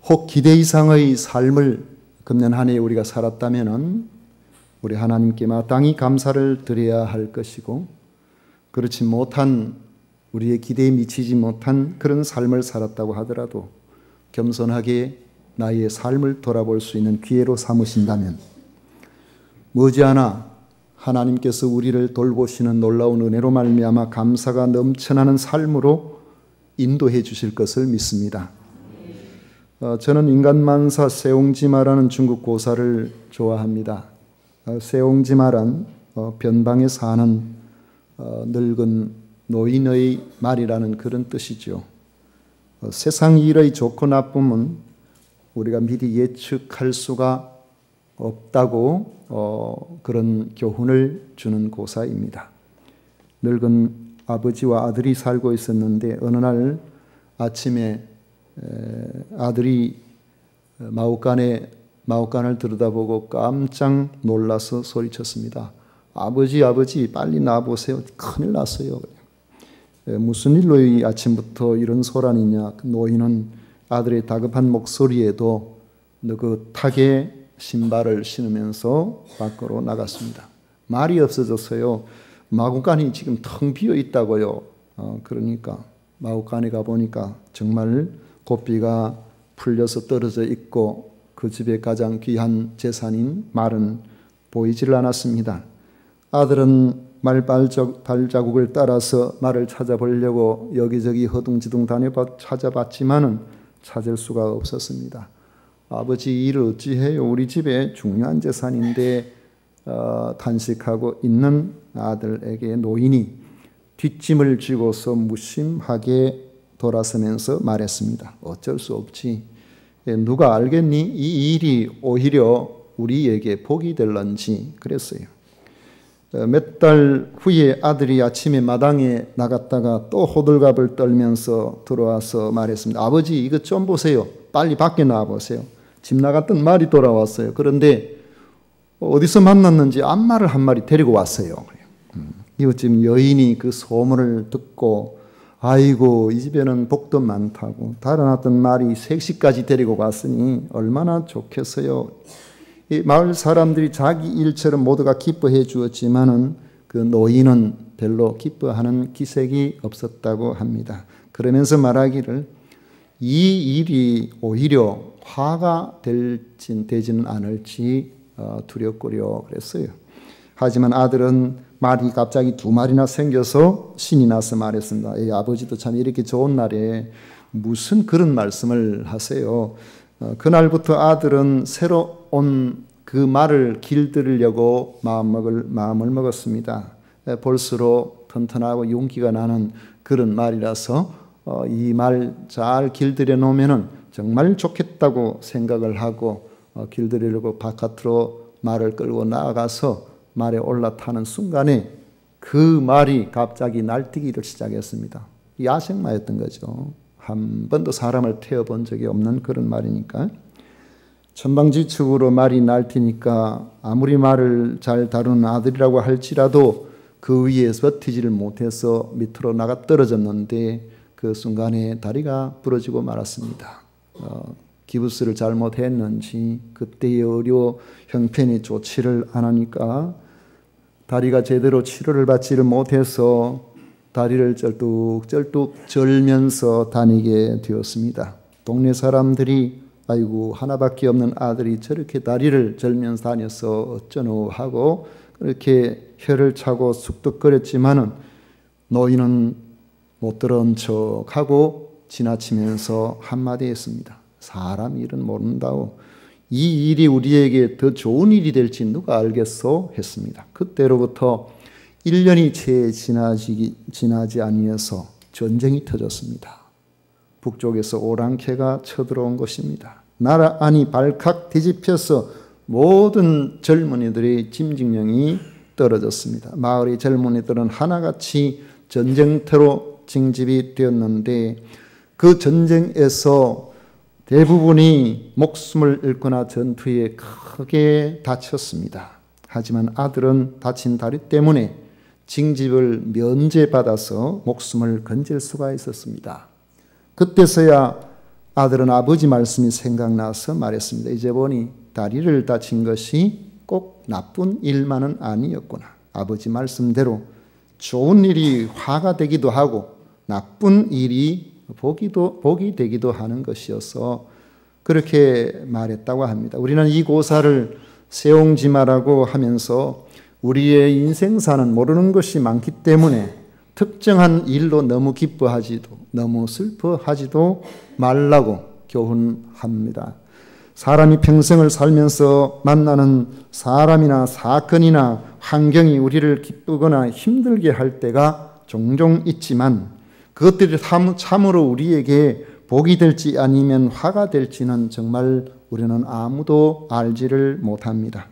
혹 기대 이상의 삶을 금년 한 해 우리가 살았다면 우리 하나님께 마땅히 감사를 드려야 할 것이고, 그렇지 못한, 우리의 기대에 미치지 못한 그런 삶을 살았다고 하더라도 겸손하게 나의 삶을 돌아볼 수 있는 기회로 삼으신다면 머지않아 하나님께서 우리를 돌보시는 놀라운 은혜로 말미암아 감사가 넘쳐나는 삶으로 인도해 주실 것을 믿습니다. 저는 인간만사 세옹지마라는 중국 고사를 좋아합니다. 세옹지마란 변방에 사는 늙은 노인의 말이라는 그런 뜻이죠. 세상 일의 좋고 나쁨은 우리가 미리 예측할 수가 없다고 그런 교훈을 주는 고사입니다. 늙은 아버지와 아들이 살고 있었는데 어느 날 아침에 아들이 마구간을 들여다보고 깜짝 놀라서 소리쳤습니다. 아버지, 아버지, 빨리 나와보세요. 큰일 났어요. 무슨 일로 이 아침부터 이런 소란이냐. 노인은 아들의 다급한 목소리에도 느긋하게 신발을 신으면서 밖으로 나갔습니다. 말이 없어졌어요. 마구간이 지금 텅 비어 있다고요. 그러니까 마구간에 가보니까 정말 고삐가 풀려서 떨어져 있고 그 집의 가장 귀한 재산인 말은 보이질 않았습니다. 아들은 말 발자국을 따라서 말을 찾아보려고 여기저기 허둥지둥 찾아봤지만은 찾을 수가 없었습니다. 아버지, 일을 어찌해요? 우리 집에 중요한 재산인데 탄식하고 있는 아들에게 노인이 뒷짐을 쥐고서 무심하게 돌아서면서 말했습니다. 어쩔 수 없지. 누가 알겠니? 이 일이 오히려 우리에게 복이 될런지. 그랬어요. 몇 달 후에 아들이 아침에 마당에 나갔다가 또 호들갑을 떨면서 들어와서 말했습니다. 아버지, 이것 좀 보세요. 빨리 밖에 나와보세요. 집 나갔던 말이 돌아왔어요. 그런데 어디서 만났는지 암말을 한 마리 데리고 왔어요. 이웃집 여인이 그 소문을 듣고 아이고, 이 집에는 복도 많다고 달아났던 말이 색시까지 데리고 갔으니 얼마나 좋겠어요. 이 마을 사람들이 자기 일처럼 모두가 기뻐해 주었지만은 그 노인은 별로 기뻐하는 기색이 없었다고 합니다. 그러면서 말하기를 이 일이 오히려 화가 되지는 않을지 두렵구려 그랬어요. 하지만 아들은 말이 갑자기 2마리나 생겨서 신이 나서 말했습니다. 아버지도 참 이렇게 좋은 날에 무슨 그런 말씀을 하세요. 그날부터 아들은 새로 온 그 말을 길들이려고 마음을 먹었습니다. 볼수록 튼튼하고 용기가 나는 그런 말이라서 이 말 잘 길들여 놓으면 정말 좋겠다고 생각을 하고 길들이려고 바깥으로 말을 끌고 나아가서 말에 올라타는 순간에 그 말이 갑자기 날뛰기를 시작했습니다. 야생마였던 거죠. 한 번도 사람을 태워본 적이 없는 그런 말이니까. 천방지축으로 말이 날뛰니까 아무리 말을 잘 다루는 아들이라고 할지라도 그 위에 버티지를 못해서 밑으로 나가 떨어졌는데 그 순간에 다리가 부러지고 말았습니다. 기부스를 잘못했는지 그때의 의료 형편이 좋지를 않으니까 다리가 제대로 치료를 받지를 못해서 다리를 쩔뚝쩔뚝 절면서 다니게 되었습니다. 동네 사람들이 아이고, 하나밖에 없는 아들이 저렇게 다리를 절면서 다녀서 어쩌노 하고 그렇게 혀를 차고 쑥덕거렸지만은 노인은 못 들은 척하고 지나치면서 한마디 했습니다. 사람 일은 모른다오. 이 일이 우리에게 더 좋은 일이 될지 누가 알겠소? 했습니다. 그때로부터 1년이 채 지나지 아니해서 전쟁이 터졌습니다. 북쪽에서 오랑캐가 쳐들어온 것입니다. 나라 안이 발칵 뒤집혀서 모든 젊은이들의 짐승령이 떨어졌습니다. 마을의 젊은이들은 하나같이 전쟁터로 징집이 되었는데 그 전쟁에서 대부분이 목숨을 잃거나 전투에 크게 다쳤습니다. 하지만 아들은 다친 다리 때문에 징집을 면제받아서 목숨을 건질 수가 있었습니다. 그때서야 아들은 아버지 말씀이 생각나서 말했습니다. 이제 보니 다리를 다친 것이 꼭 나쁜 일만은 아니었구나. 아버지 말씀대로 좋은 일이 화가 되기도 하고 나쁜 일이 복이 되기도 하는 것이어서 그렇게 말했다고 합니다. 우리는 이 고사를 세옹지마라고 하면서 우리의 인생사는 모르는 것이 많기 때문에 특정한 일로 너무 기뻐하지도 너무 슬퍼하지도 말라고 교훈합니다. 사람이 평생을 살면서 만나는 사람이나 사건이나 환경이 우리를 기쁘거나 힘들게 할 때가 종종 있지만 그것들이 참으로 우리에게 복이 될지 아니면 화가 될지는 정말 우리는 아무도 알지를 못합니다.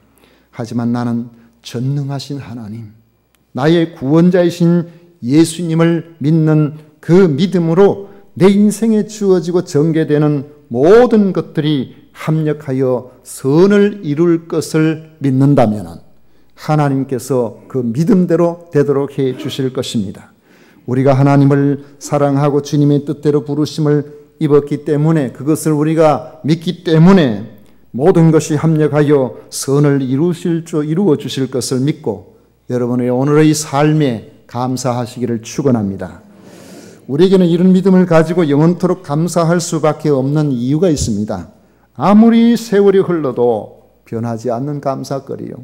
하지만 나는 전능하신 하나님, 나의 구원자이신 예수님을 믿는 그 믿음으로 내 인생에 주어지고 전개되는 모든 것들이 합력하여 선을 이룰 것을 믿는다면 하나님께서 그 믿음대로 되도록 해 주실 것입니다. 우리가 하나님을 사랑하고 주님의 뜻대로 부르심을 입었기 때문에 그것을 우리가 믿기 때문에 모든 것이 합력하여 선을 이루어 주실 것을 믿고 여러분의 오늘의 삶에 감사하시기를 축원합니다. 우리에게는 이런 믿음을 가지고 영원토록 감사할 수밖에 없는 이유가 있습니다. 아무리 세월이 흘러도 변하지 않는 감사거리요.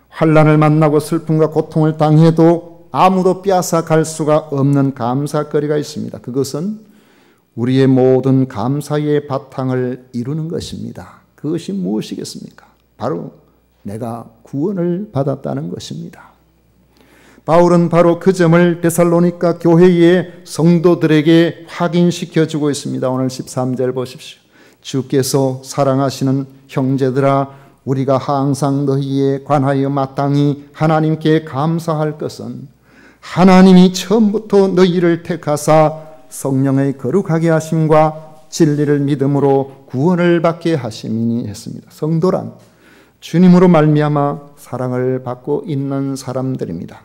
환난을 만나고 슬픔과 고통을 당해도 아무도 빼앗아갈 수가 없는 감사거리가 있습니다. 그것은 우리의 모든 감사의 바탕을 이루는 것입니다. 그것이 무엇이겠습니까? 바로 내가 구원을 받았다는 것입니다. 바울은 바로 그 점을 데살로니가 교회의 성도들에게 확인시켜주고 있습니다. 오늘 13절 보십시오. 주께서 사랑하시는 형제들아, 우리가 항상 너희에 관하여 마땅히 하나님께 감사할 것은 하나님이 처음부터 너희를 택하사 성령의 거룩하게 하심과 진리를 믿음으로 구원을 받게 하심이니 했습니다. 성도란 주님으로 말미암아 사랑을 받고 있는 사람들입니다.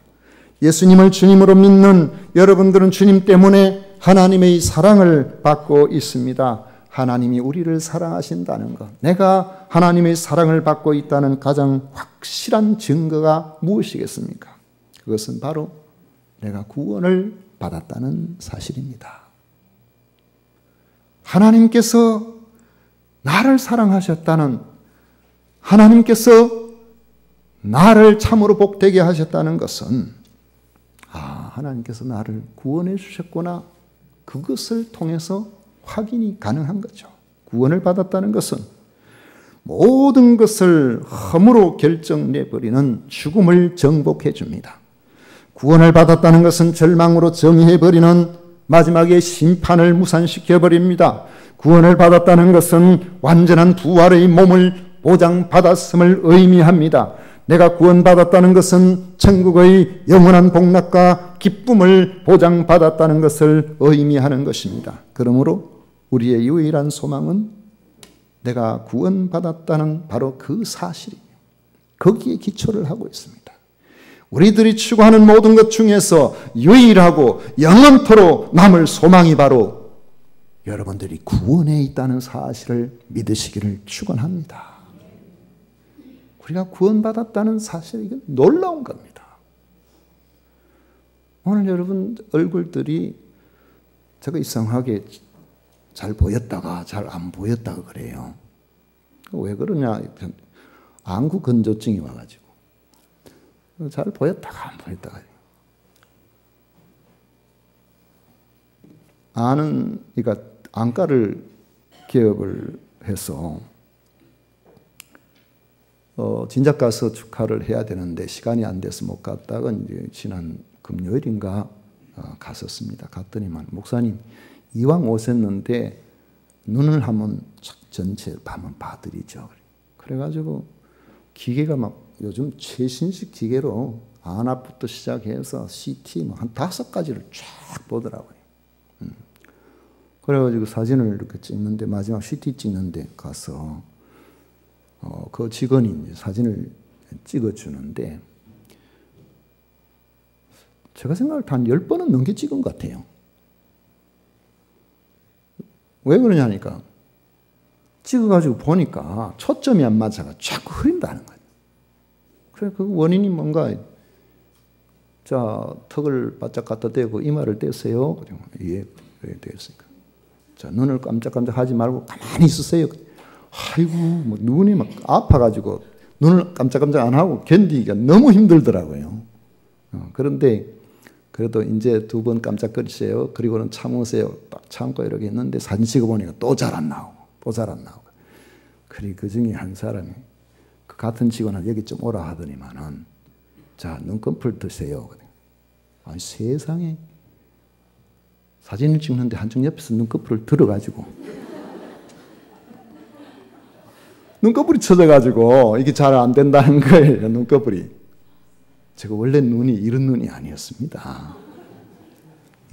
예수님을 주님으로 믿는 여러분들은 주님 때문에 하나님의 사랑을 받고 있습니다. 하나님이 우리를 사랑하신다는 것, 내가 하나님의 사랑을 받고 있다는 가장 확실한 증거가 무엇이겠습니까? 그것은 바로 내가 구원을 받았다는 사실입니다. 하나님께서 나를 사랑하셨다는, 하나님께서 나를 참으로 복되게 하셨다는 것은 하나님께서 나를 구원해 주셨구나, 그것을 통해서 확인이 가능한 거죠. 구원을 받았다는 것은 모든 것을 허무로 결정내버리는 죽음을 정복해 줍니다. 구원을 받았다는 것은 절망으로 정의해버리는 마지막에 심판을 무산시켜버립니다. 구원을 받았다는 것은 완전한 부활의 몸을 보장받았음을 의미합니다. 내가 구원받았다는 것은 천국의 영원한 복락과 기쁨을 보장받았다는 것을 의미하는 것입니다. 그러므로 우리의 유일한 소망은 내가 구원받았다는 바로 그 사실이에요. 거기에 기초를 하고 있습니다. 우리들이 추구하는 모든 것 중에서 유일하고 영원토록 남을 소망이 바로 여러분들이 구원에 있다는 사실을 믿으시기를 축원합니다. 우리가 구원받았다는 사실, 이건 놀라운 겁니다. 오늘 여러분 얼굴들이 제가 이상하게 잘 보였다가 잘 안 보였다가 그래요. 왜 그러냐? 안구 건조증이 와가지고 잘 보였다가 안 보였다가. 그러니까 안과를 개업을 해서 진작 가서 축하를 해야 되는데 시간이 안 돼서 못 갔다가 이제 지난 금요일인가 갔었습니다. 갔더니만 목사님 이왕 오셨는데 눈을 한번 전체 한번 봐드리죠. 그래가지고 기계가 막 요즘 최신식 기계로 안압부터 시작해서 CT 뭐 한 5가지를 쫙 보더라고요. 그래가지고 사진을 이렇게 찍는데 마지막 CT 찍는데 가서 그 직원이 사진을 찍어주는데 제가 생각할 때 한 10번은 넘게 찍은 것 같아요. 왜 그러냐니까 찍어가지고 보니까 초점이 안 맞아가 자꾸 흐린다는 거예요. 그래 그 원인이 뭔가 자 턱을 바짝 갖다 대고 이마를 떼세요. 그러면 예, 그래 됐으니까. 자 눈을 깜짝깜짝 하지 말고 가만히 있으세요. 아이고 뭐 눈이 막 아파가지고 눈을 깜짝깜짝 안 하고 견디기가 너무 힘들더라고요. 그런데 그래도 이제 2번 깜짝거리세요. 그리고는 참으세요. 딱 참고 이렇게 했는데 사진 찍어보니까 또 잘 안 나오고 또 잘 안 나오고. 그리고 그 중에 한 사람이 그 같은 직원은 여기 좀 오라 하더니만은 자 눈꺼풀 드세요. 아니 세상에 사진을 찍는데 한쪽 옆에서 눈꺼풀을 들어가지고 눈꺼풀이 쳐져가지고 이게 잘 안 된다는 거예요. 눈꺼풀이. 제가 원래 눈이 이런 눈이 아니었습니다.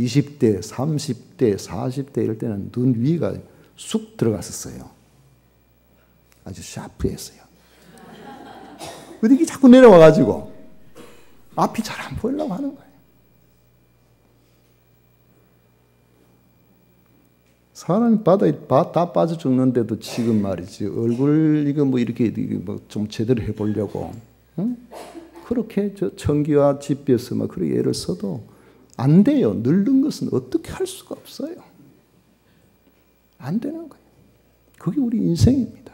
20대, 30대, 40대 이럴 때는 눈 위가 쑥 들어갔었어요. 아주 샤프했어요. 근데 이게 자꾸 내려와가지고 앞이 잘 안 보이려고 하는 거예요. 사람이 바다에 다 빠져 죽는데도 지금 말이지 얼굴 이거 뭐 이렇게 뭐 좀 제대로 해보려고 응? 그렇게 저 청기와 집비에서 막 그렇게 애를 써도 안 돼요. 늙는 것은 어떻게 할 수가 없어요. 안 되는 거예요. 그게 우리 인생입니다.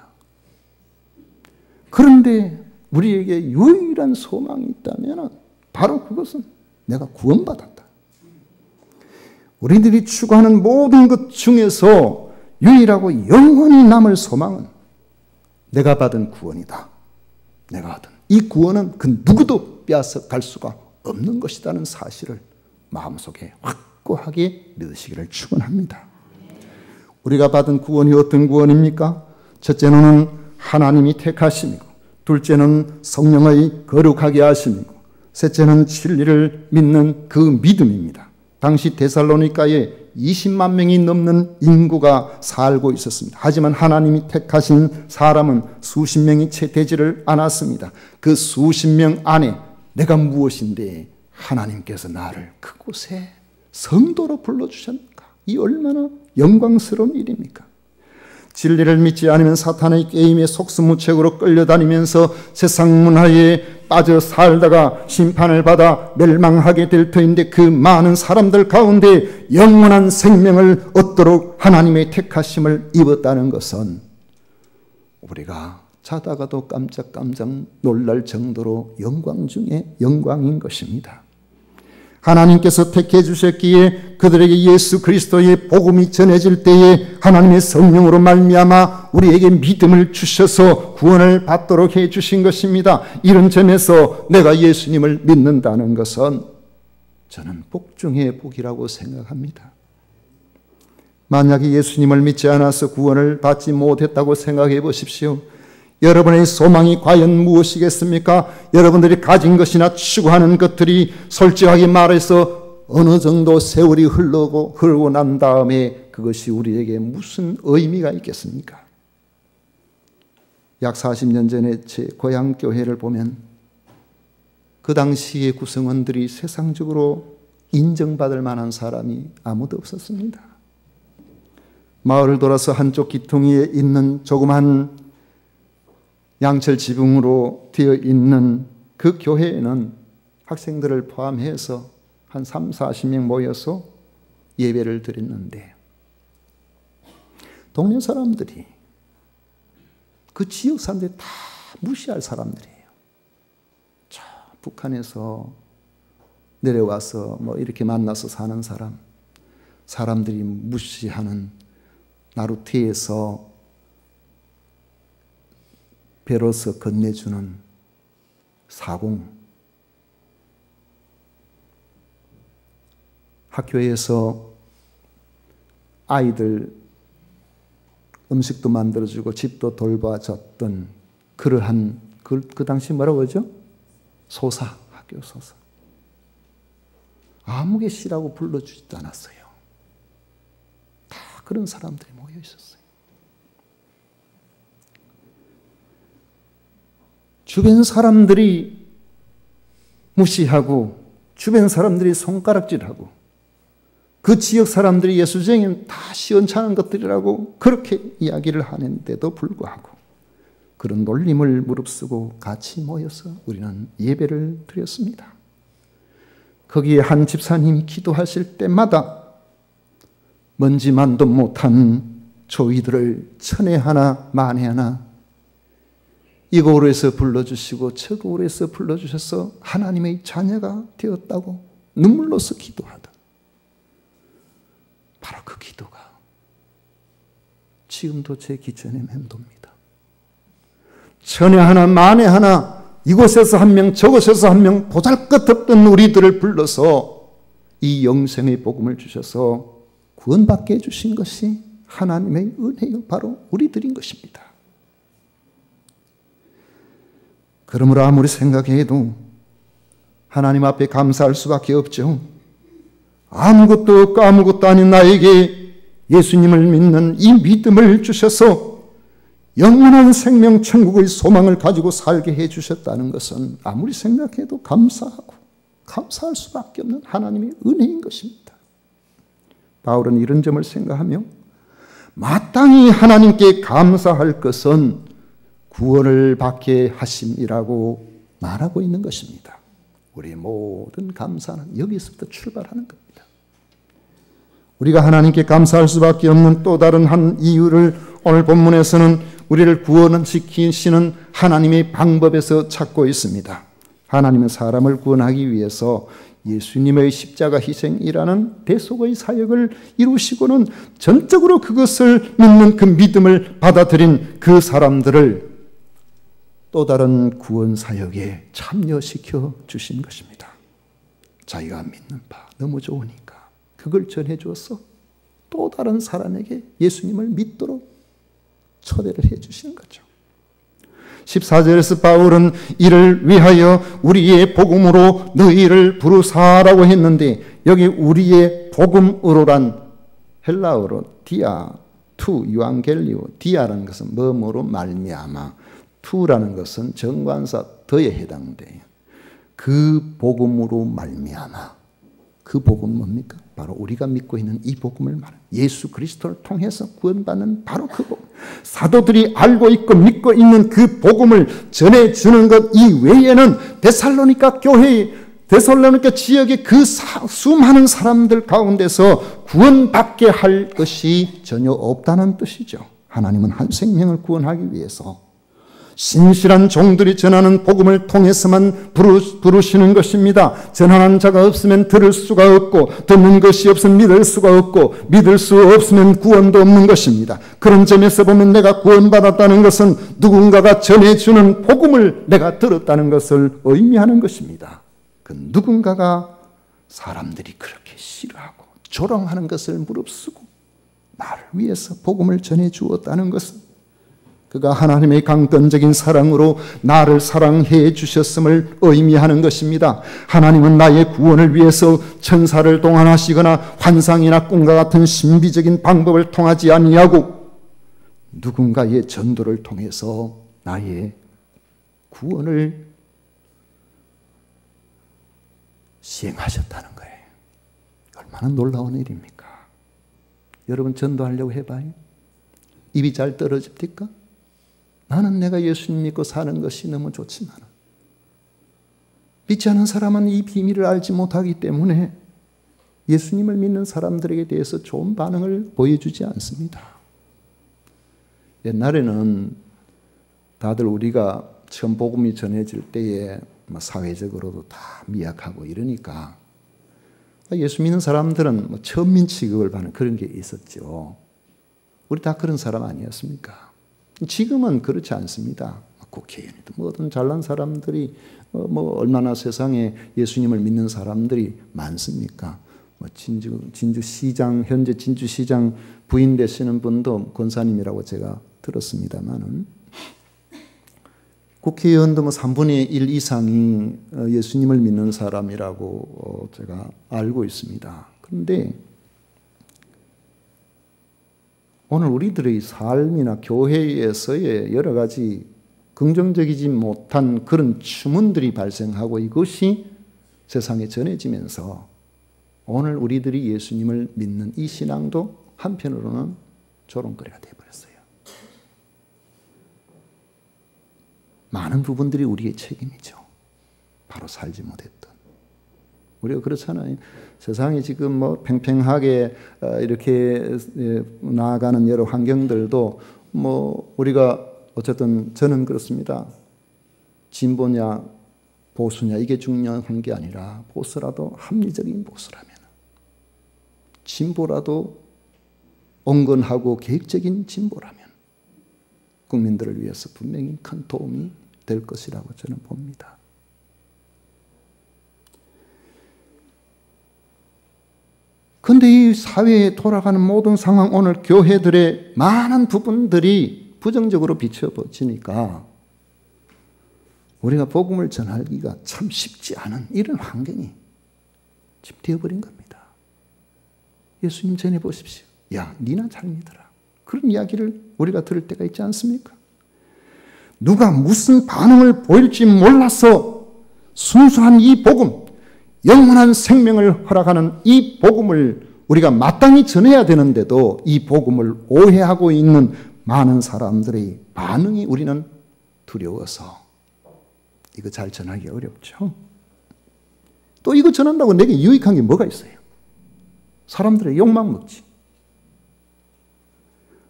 그런데 우리에게 유일한 소망이 있다면 바로 그것은 내가 구원받았다. 우리들이 추구하는 모든 것 중에서 유일하고 영원히 남을 소망은 내가 받은 구원이다. 내가 받은 이 구원은 그 누구도 빼앗아갈 수가 없는 것이라는 사실을 마음속에 확고하게 믿으시기를 축원합니다. 우리가 받은 구원이 어떤 구원입니까? 첫째는 하나님이 택하심이고, 둘째는 성령의 거룩하게 하심이고, 셋째는 진리를 믿는 그 믿음입니다. 당시 데살로니가에 20만 명이 넘는 인구가 살고 있었습니다. 하지만 하나님이 택하신 사람은 수십 명이 채 되지를 않았습니다. 그 수십 명 안에 내가 무엇인데 하나님께서 나를 그곳에 성도로 불러주셨는가? 이 얼마나 영광스러운 일입니까? 진리를 믿지 않으면 사탄의 게임에 속수무책으로 끌려다니면서 세상 문화에 빠져 살다가 심판을 받아 멸망하게 될 터인데, 그 많은 사람들 가운데 영원한 생명을 얻도록 하나님의 택하심을 입었다는 것은 우리가 자다가도 깜짝깜짝 놀랄 정도로 영광 중에 영광인 것입니다. 하나님께서 택해 주셨기에 그들에게 예수 그리스도의 복음이 전해질 때에 하나님의 성령으로 말미암아 우리에게 믿음을 주셔서 구원을 받도록 해 주신 것입니다. 이런 점에서 내가 예수님을 믿는다는 것은 저는 복 중의 복이라고 생각합니다. 만약에 예수님을 믿지 않아서 구원을 받지 못했다고 생각해 보십시오. 여러분의 소망이 과연 무엇이겠습니까? 여러분들이 가진 것이나 추구하는 것들이 솔직하게 말해서 어느 정도 세월이 흐르고 난 다음에 그것이 우리에게 무슨 의미가 있겠습니까? 약 40년 전에 제 고향 교회를 보면 그 당시의 구성원들이 세상적으로 인정받을 만한 사람이 아무도 없었습니다. 마을을 돌아서 한쪽 기퉁이에 있는 조그만 양철 지붕으로 되어 있는 그 교회에는 학생들을 포함해서 한 3, 40명 모여서 예배를 드렸는데, 동네 사람들이, 그 지역 사람들이 다 무시할 사람들이에요. 저 북한에서 내려와서 뭐 이렇게 만나서 사는 사람들이 무시하는 나루테에서 배로서 건네주는 사공, 학교에서 아이들 음식도 만들어주고 집도 돌봐줬던 그러한 그 당시 뭐라고 하죠? 소사, 학교 소사. 아무개 씨라고 불러주지도 않았어요. 다 그런 사람들이 모여 있었어요. 주변 사람들이 무시하고 주변 사람들이 손가락질하고 그 지역 사람들이 예수쟁이는 다 시원찮은 것들이라고 그렇게 이야기를 하는데도 불구하고 그런 놀림을 무릅쓰고 같이 모여서 우리는 예배를 드렸습니다. 거기에 한 집사님이 기도하실 때마다 먼지만도 못한 조이들을 천에 하나 만에 하나 이곳에서 불러주시고 저곳에서 불러주셔서 하나님의 자녀가 되었다고 눈물로서 기도하다. 바로 그 기도가 지금도 제 기전에 맴돕니다. 천에 하나 만에 하나 이곳에서 한 명 저곳에서 한 명 보잘것없던 우리들을 불러서 이 영생의 복음을 주셔서 구원받게 해주신 것이 하나님의 은혜요 바로 우리들인 것입니다. 그러므로 아무리 생각해도 하나님 앞에 감사할 수밖에 없죠. 아무것도 없고 아무것도 아닌 나에게 예수님을 믿는 이 믿음을 주셔서 영원한 생명 천국의 소망을 가지고 살게 해주셨다는 것은 아무리 생각해도 감사할 수밖에 없는 하나님의 은혜인 것입니다. 바울은 이런 점을 생각하며 마땅히 하나님께 감사할 것은 구원을 받게 하심이라고 말하고 있는 것입니다. 우리의 모든 감사는 여기서부터 출발하는 겁니다. 우리가 하나님께 감사할 수밖에 없는 또 다른 한 이유를 오늘 본문에서는 우리를 구원시키시는 하나님의 방법에서 찾고 있습니다. 하나님은 사람을 구원하기 위해서 예수님의 십자가 희생이라는 대속의 사역을 이루시고는 전적으로 그것을 믿는 그 믿음을 받아들인 그 사람들을 또 다른 구원 사역에 참여시켜 주신 것입니다. 자기가 믿는 바 너무 좋으니까 그걸 전해 주어서 또 다른 사람에게 예수님을 믿도록 초대를 해 주시는 거죠. 14절에서 바울은 이를 위하여 우리의 복음으로 너희를 부르사라고 했는데 여기 우리의 복음으로란 헬라어로 디아, 투, 유앙겔리오, 디아라는 것은 뭐뭐로 말미암아, 투라는 것은 정관사 더에 해당돼요. 그 복음으로 말미암아. 그 복음 뭡니까? 바로 우리가 믿고 있는 이 복음을 말합니다. 예수 그리스도를 통해서 구원받는 바로 그 복음. 사도들이 알고 있고 믿고 있는 그 복음을 전해주는 것 이외에는 데살로니가 교회, 데살로니가 지역의 그 수많은 사람들 가운데서 구원받게 할 것이 전혀 없다는 뜻이죠. 하나님은 한 생명을 구원하기 위해서 신실한 종들이 전하는 복음을 통해서만 부르시는 것입니다. 전하는 자가 없으면 들을 수가 없고 듣는 것이 없으면 믿을 수가 없고 믿을 수 없으면 구원도 없는 것입니다. 그런 점에서 보면 내가 구원받았다는 것은 누군가가 전해주는 복음을 내가 들었다는 것을 의미하는 것입니다. 그 누군가가 사람들이 그렇게 싫어하고 조롱하는 것을 무릅쓰고 나를 위해서 복음을 전해주었다는 것은 그가 하나님의 강권적인 사랑으로 나를 사랑해 주셨음을 의미하는 것입니다. 하나님은 나의 구원을 위해서 천사를 동원하시거나 환상이나 꿈과 같은 신비적인 방법을 통하지 아니하고 누군가의 전도를 통해서 나의 구원을 시행하셨다는 거예요. 얼마나 놀라운 일입니까? 여러분 전도하려고 해봐요. 입이 잘 떨어집니까? 나는 내가 예수님 믿고 사는 것이 너무 좋지만 믿지 않은 사람은 이 비밀을 알지 못하기 때문에 예수님을 믿는 사람들에게 대해서 좋은 반응을 보여주지 않습니다. 옛날에는 다들 우리가 처음 복음이 전해질 때에 사회적으로도 다 미약하고 이러니까 예수 믿는 사람들은 천민 취급을 받는 그런 게 있었죠. 우리 다 그런 사람 아니었습니까? 지금은 그렇지 않습니다. 국회의원이든 뭐든 잘난 사람들이 얼마나 세상에 예수님을 믿는 사람들이 많습니까? 진주시장, 현재 진주시장 부인 되시는 분도 권사님이라고 제가 들었습니다만은 국회의원도 3분의 1 이상이 예수님을 믿는 사람이라고 제가 알고 있습니다. 그런데 오늘 우리들의 삶이나 교회에서의 여러 가지 긍정적이지 못한 그런 추문들이 발생하고 이것이 세상에 전해지면서 오늘 우리들이 예수님을 믿는 이 신앙도 한편으로는 조롱거리가 되어버렸어요. 많은 부분들이 우리의 책임이죠. 바로 살지 못했던. 우리가 그렇잖아요. 세상이 지금 뭐 팽팽하게 이렇게 나아가는 여러 환경들도 뭐 우리가 어쨌든 저는 그렇습니다. 진보냐 보수냐 이게 중요한 게 아니라 보수라도 합리적인 보수라면, 진보라도 온건하고 계획적인 진보라면 국민들을 위해서 분명히 큰 도움이 될 것이라고 저는 봅니다. 그런데 이 사회에 돌아가는 모든 상황, 오늘 교회들의 많은 부분들이 부정적으로 비춰지니까 우리가 복음을 전하기가 참 쉽지 않은 이런 환경이 지금 되어버린 겁니다. 예수님 전해보십시오. 야, 니나 잘 믿어라. 그런 이야기를 우리가 들을 때가 있지 않습니까? 누가 무슨 반응을 보일지 몰라서 순수한 이 복음, 영원한 생명을 허락하는 이 복음을 우리가 마땅히 전해야 되는데도 이 복음을 오해하고 있는 많은 사람들의 반응이 우리는 두려워서 이거 잘 전하기 어렵죠. 또 이거 전한다고 내게 유익한 게 뭐가 있어요? 사람들의 욕망 먹지.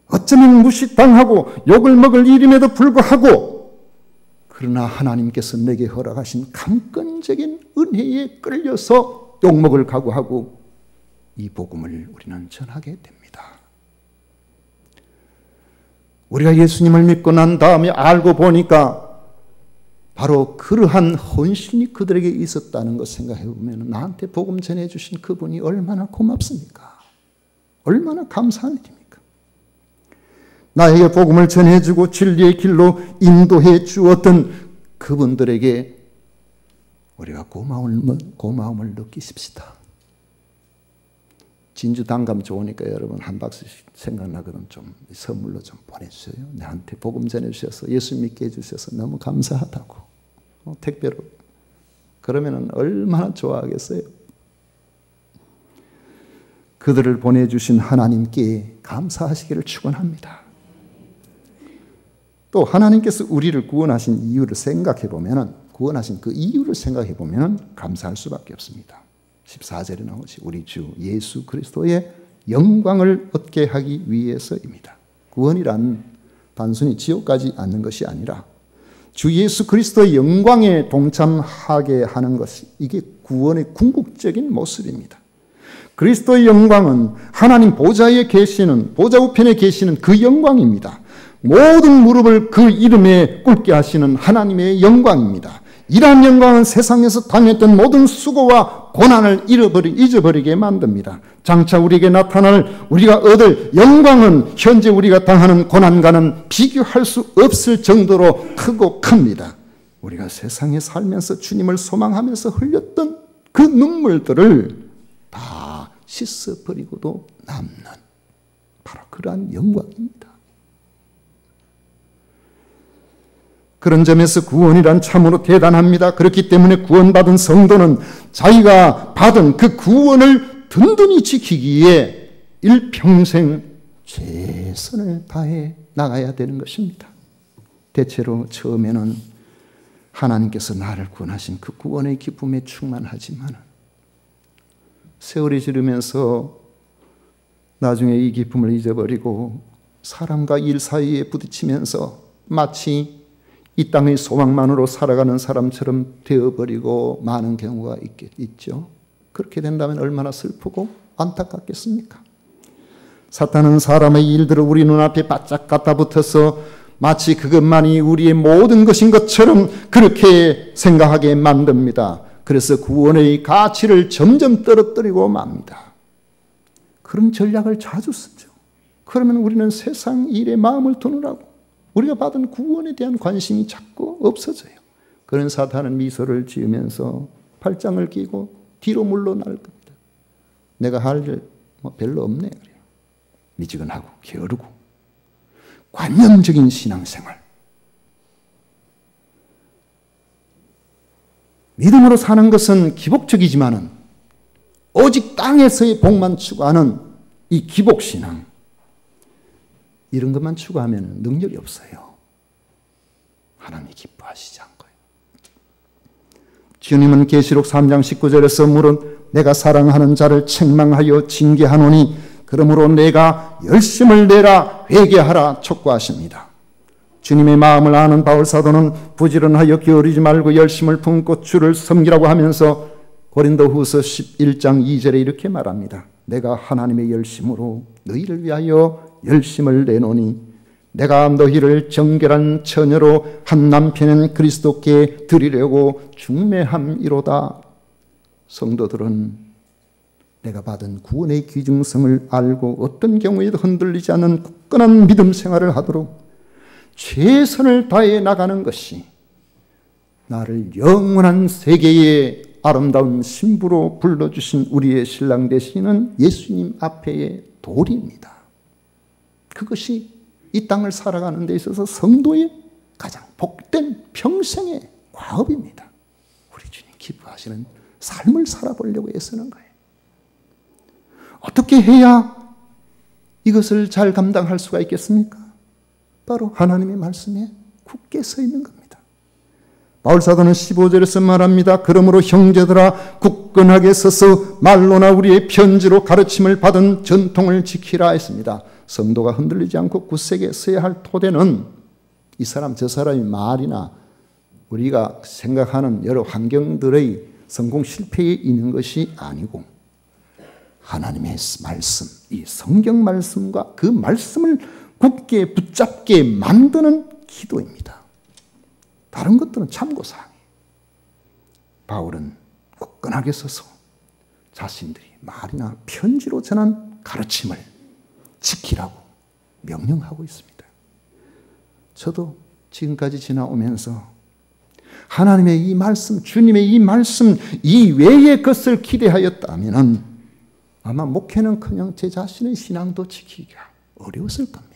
어쩌면 무시당하고 욕을 먹을 일임에도 불구하고 그러나 하나님께서 내게 허락하신 강권적인 은혜에 끌려서 욕먹을 각오하고 이 복음을 우리는 전하게 됩니다. 우리가 예수님을 믿고 난 다음에 알고 보니까 바로 그러한 헌신이 그들에게 있었다는 것 생각해 보면 나한테 복음 전해주신 그분이 얼마나 고맙습니까? 얼마나 감사한 일입니까? 나에게 복음을 전해주고 진리의 길로 인도해 주었던 그분들에게 우리가 고마움을 느끼십시다. 진주 단감 좋으니까 여러분 한 박스씩 생각나거든 좀 선물로 좀 보내주세요. 나한테 복음 전해주셔서 예수 믿게 해주셔서 너무 감사하다고. 택배로. 그러면 얼마나 좋아하겠어요. 그들을 보내주신 하나님께 감사하시기를 축원합니다. 또 하나님께서 우리를 구원하신 이유를 생각해 보면, 구원하신 그 이유를 생각해 보면 감사할 수밖에 없습니다. 14절에 나오지 우리 주 예수 그리스도의 영광을 얻게 하기 위해서입니다. 구원이란 단순히 지옥 가지 않는 것이 아니라 주 예수 그리스도의 영광에 동참하게 하는 것이 이게 구원의 궁극적인 모습입니다. 그리스도의 영광은 하나님 보좌에 계시는, 보좌 우편에 계시는 그 영광입니다. 모든 무릎을 그 이름에 꿇게 하시는 하나님의 영광입니다. 이러한 영광은 세상에서 당했던 모든 수고와 고난을 잊어버리게 만듭니다. 장차 우리에게 나타날, 우리가 얻을 영광은 현재 우리가 당하는 고난과는 비교할 수 없을 정도로 크고 큽니다. 우리가 세상에 살면서 주님을 소망하면서 흘렸던 그 눈물들을 다 씻어버리고도 남는 바로 그러한 영광입니다. 그런 점에서 구원이란 참으로 대단합니다. 그렇기 때문에 구원받은 성도는 자기가 받은 그 구원을 든든히 지키기에 일평생 최선을 다해 나가야 되는 것입니다. 대체로 처음에는 하나님께서 나를 구원하신 그 구원의 기쁨에 충만하지만 세월이 지르면서 나중에 이 기쁨을 잊어버리고 사람과 일 사이에 부딪히면서 마치 이 땅의 소망만으로 살아가는 사람처럼 되어버리고 많은 경우가 있죠. 그렇게 된다면 얼마나 슬프고 안타깝겠습니까? 사탄은 사람의 일들을 우리 눈앞에 바짝 갖다 붙어서 마치 그것만이 우리의 모든 것인 것처럼 그렇게 생각하게 만듭니다. 그래서 구원의 가치를 점점 떨어뜨리고 맙니다. 그런 전략을 자주 쓰죠. 그러면 우리는 세상 일에 마음을 두느라고 우리가 받은 구원에 대한 관심이 자꾸 없어져요. 그런 사탄은 미소를 지으면서 팔짱을 끼고 뒤로 물러날 겁니다. 내가 할 일 별로 없네. 그래요. 미지근하고 게으르고 관념적인 신앙생활. 믿음으로 사는 것은 기복적이지만은 오직 땅에서의 복만 추구하는 이 기복신앙, 이런 것만 추구하면 능력이 없어요. 하나님이 기뻐하시지 않고요. 주님은 계시록 3장 19절에서 물은 내가 사랑하는 자를 책망하여 징계하노니 그러므로 내가 열심을 내라 회개하라 촉구하십니다. 주님의 마음을 아는 바울 사도는 부지런하여 게으르지 말고 열심을 품고 주를 섬기라고 하면서 고린도후서 11장 2절에 이렇게 말합니다. 내가 하나님의 열심으로 너희를 위하여 열심을 내노니 내가 너희를 정결한 처녀로 한 남편인 그리스도께 드리려고 중매함이로다. 성도들은 내가 받은 구원의 귀중성을 알고 어떤 경우에도 흔들리지 않는 굳건한 믿음 생활을 하도록 최선을 다해 나가는 것이 나를 영원한 세계의 아름다운 신부로 불러주신 우리의 신랑 되시는 예수님 앞에의 도리입니다. 그것이 이 땅을 살아가는 데 있어서 성도의 가장 복된 평생의 과업입니다. 우리 주님 기뻐하시는 삶을 살아보려고 애쓰는 거예요. 어떻게 해야 이것을 잘 감당할 수가 있겠습니까? 바로 하나님의 말씀에 굳게 서 있는 겁니다. 바울사도는 15절에서 말합니다. 그러므로 형제들아 굳건하게 서서 말로나 우리의 편지로 가르침을 받은 전통을 지키라 했습니다. 성도가 흔들리지 않고 굳세게 서야 할 토대는 이 사람 저 사람의 말이나 우리가 생각하는 여러 환경들의 성공 실패에 있는 것이 아니고 하나님의 말씀, 이 성경 말씀과 그 말씀을 굳게 붙잡게 만드는 기도입니다. 다른 것들은 참고사항이에요. 바울은 굳건하게 서서 자신들이 말이나 편지로 전한 가르침을 지키라고 명령하고 있습니다. 저도 지금까지 지나오면서 하나님의 이 말씀, 주님의 이 말씀, 이 외의 것을 기대하였다면 아마 목회는커녕 제 자신의 신앙도 지키기가 어려웠을 겁니다.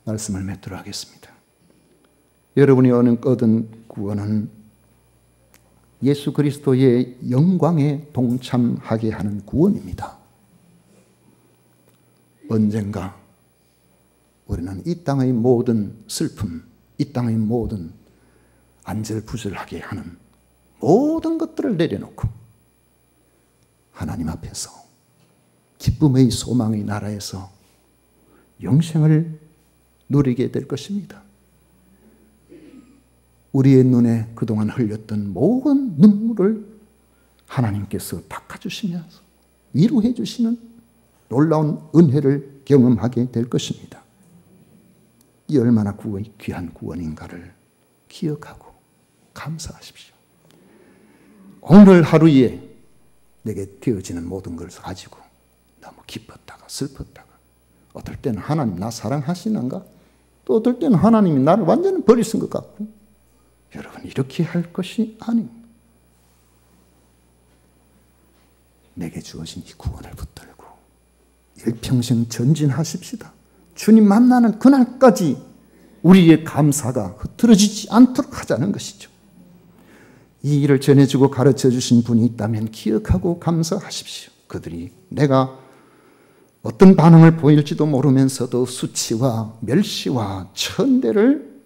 말씀을 맺도록 하겠습니다. 여러분이 얻은 구원은 예수 그리스도의 영광에 동참하게 하는 구원입니다. 언젠가 우리는 이 땅의 모든 슬픔, 이 땅의 모든 안절부절하게 하는 모든 것들을 내려놓고 하나님 앞에서 기쁨의 소망의 나라에서 영생을 누리게 될 것입니다. 우리의 눈에 그동안 흘렸던 모든 눈물을 하나님께서 닦아주시면서 위로해 주시는 놀라운 은혜를 경험하게 될 것입니다. 이 얼마나 귀한 구원인가를 기억하고 감사하십시오. 오늘 하루에 내게 되어지는 모든 것을 가지고 너무 기뻤다가 슬펐다가 어떨 때는 하나님 나 사랑하시는가? 또 어떨 때는 하나님이 나를 완전히 버리신 것 같고 여러분 이렇게 할 것이 아닙니다. 내게 주어진 이 구원을 붙들고 일평생 전진하십시다. 주님 만나는 그날까지 우리의 감사가 흐트러지지 않도록 하자는 것이죠. 이 일을 전해주고 가르쳐 주신 분이 있다면 기억하고 감사하십시오. 그들이 내가 어떤 반응을 보일지도 모르면서도 수치와 멸시와 천대를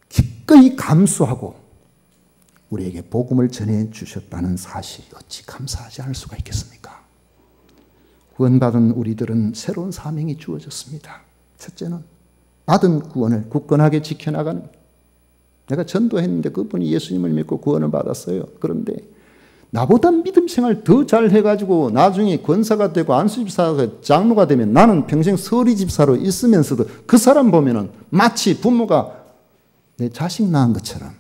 기꺼이 감수하고 우리에게 복음을 전해 주셨다는 사실 어찌 감사하지 않을 수가 있겠습니까? 구원받은 우리들은 새로운 사명이 주어졌습니다. 첫째는 받은 구원을 굳건하게 지켜나가는, 내가 전도했는데 그분이 예수님을 믿고 구원을 받았어요. 그런데 나보다 믿음 생활 더 잘 해가지고 나중에 권사가 되고 안수집사가 장로가 되면 나는 평생 서리집사로 있으면서도 그 사람 보면은 마치 부모가 내 자식 낳은 것처럼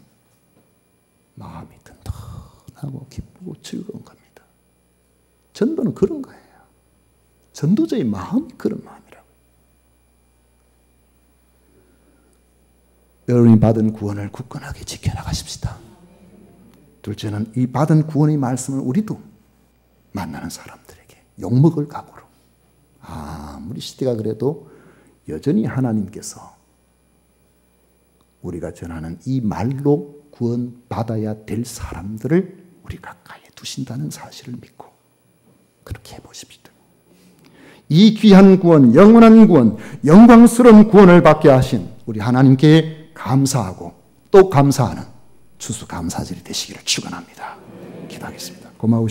마음이 든든하고 기쁘고 즐거운 겁니다. 전도는 그런 거예요. 전도자의 마음이 그런 마음이라고. 여러분이 받은 구원을 굳건하게 지켜나가십시다. 둘째는 이 받은 구원의 말씀을 우리도 만나는 사람들에게 욕먹을 각오로, 아무리 시대가 그래도 여전히 하나님께서 우리가 전하는 이 말로 구원받아야 될 사람들을 우리 가까이에 두신다는 사실을 믿고 그렇게 해보십시다. 이 귀한 구원, 영원한 구원, 영광스러운 구원을 받게 하신 우리 하나님께 감사하고 또 감사하는 추수감사절이 되시기를 축원합니다. 기도하겠습니다. 고마우신